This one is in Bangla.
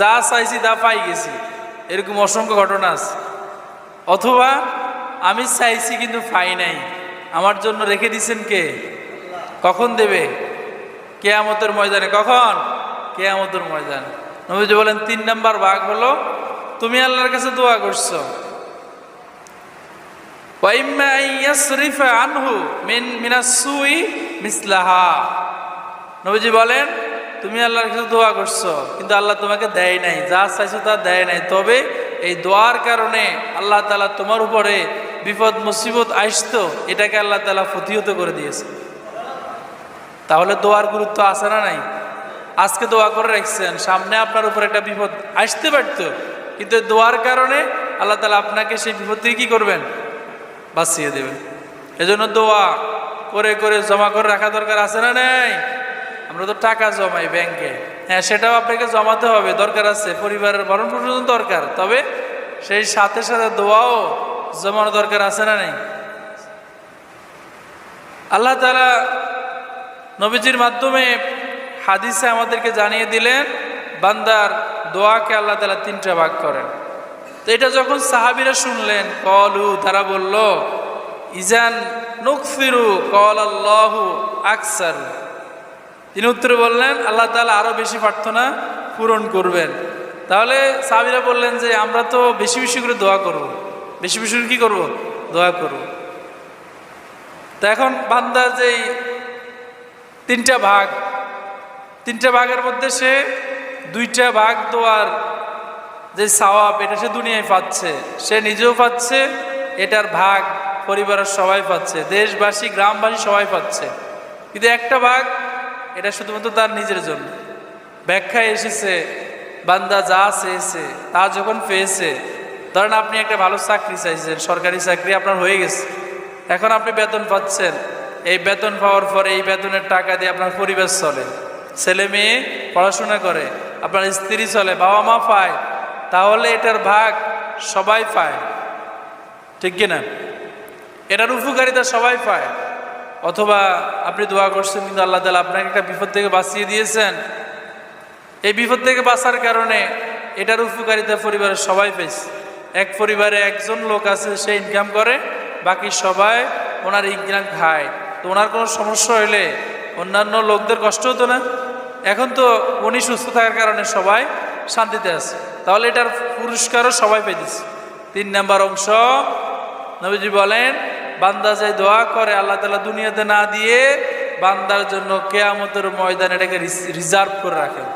যা চাইছি তা পাই গেছি, এরকম অসংখ্য ঘটনা আছে। অথবা আমি চাইছি কিন্তু পাই নাই, আমার জন্য রেখে দিছেন কে? কখন দেবে? কিয়ামতের ময়দানে। কখন? কিয়ামতের ময়দানে। নবীজি বলেন 3 নাম্বার ভাগ হলো তুমি আল্লাহর কাছে দোয়া করছো, ওয়া ইম্মা আন ইয়াসরিফা আনহু মিনাস সুই মিসলাহা। নবীজি বলেন তুমি আল্লাহর কাছে দোয়া করছো কিন্তু আল্লাহ তোমাকে দেয় নাই, যা চাইছো তা দেয় নাই, তবে এই দোয়ার কারণে আল্লাহ তাআলা তোমার উপরে বিপদ মুসিবত আসতো, এটাকে আল্লাহ তাআলা প্রতিহত করে দিয়েছে। তাহলে দোয়ার গুরুত্ব আছে না নাই? আজকে দোয়া করে রাখছেন, সামনে আপনার উপর একটা বিপদ আসতে পারত, কিন্তু দোয়ার কারণে আল্লাহ তাআলা আপনাকে সেই বিপদ থেকে কি করবেন? বাঁচিয়ে দেবেন। এজন্য দোয়া করে করে জমা করে রাখা দরকার আছে না নাই? আমরা তো টাকা জমাই ব্যাংকে, হ্যাঁ সেটাও আপনাকে জমাতে হবে, দরকার আছে, পরিবারের ভরণ পোষণ দরকার, তবে সেই সাথে সাথে দোয়াও জমানো দরকার আছে না নাই? আল্লাহ তাআলা নবীজির মাধ্যমে হাদিসে আমাদেরকে জানিয়ে দিলেন বান্দার দোয়াকে আল্লাহ তাআলা 3টা ভাগ করেন। তো এটা যখন সাহাবীরা শুনলেন, কলু, তারা বলল, ইজান নুকসিরু কল আল্লাহু আকসার। তিনি উত্তরে বললেন আল্লাহ তাআলা আরো বেশি প্রার্থনা পূরণ করবেন। তাহলে সাহাবীরা বললেন যে আমরা তো বেশি বেশি করে দোয়া করব, বেশি বেশি করে কি করব? দোয়া করব। তো এখন বান্দার যেই 3টা ভাগ, 3টা ভাগের মধ্যে সে 2টা ভাগ দোয়ার যে সওয়াব এটা সে দুনিয়ায় পাচ্ছে, সে নিজেও পাচ্ছে, এটার ভাগ পরিবারের সবাই পাচ্ছে, দেশবাসী গ্রামবাসী সবাই পাচ্ছে। কিন্তু একটা ভাগ এটা শুধুমাত্র তার নিজের জন্য। ব্যাখ্যায় এসেছে বান্দা যা চেয়েছে তা যখন পেয়েছে, ধরেন আপনি একটা ভালো চাকরি চাইছেন, সরকারি চাকরি আপনার হয়ে গেছে, এখন আপনি বেতন পাচ্ছেন, এই বেতন পাওয়ার পরে এই বেতনের টাকা দিয়ে আপনার পরিবার চলে, ছেলে মেয়ে পড়াশোনা করে, আপনার স্ত্রী চলে, বাবা মা পায়, তাহলে এটার ভাগ সবাই পায়, ঠিক কিনা? এটার উপকারিতা সবাই পায়। অথবা আপনি দোয়া করছেন কিন্তু আল্লাহ তাআলা আপনাকে একটা বিপদ থেকে বাঁচিয়ে দিয়েছেন, এই বিপদ থেকে বাঁচার কারণে এটার উপকারিতা পরিবারের সবাই পেয়েছে। এক পরিবারে একজন লোক আছে, সে ইনকাম করে, বাকি সবাই ওনার ইনকাম খায়, তো ওনার কোনো সমস্যা হইলে অন্যান্য লোকদের কষ্ট হতো না। এখন তো উনি সুস্থ থাকার কারণে সবাই শান্তিতে আছে, তাহলে এটার পুরস্কারও সবাই পেয়েছে। 3 নাম্বার অংশ নবীজি বলেন বান্দা যে দোয়া করে আল্লাহ তাআলা দুনিয়াতে না দিয়ে বান্দার জন্য কিয়ামতের ময়দানে এটাকে রিজার্ভ করে রাখেন।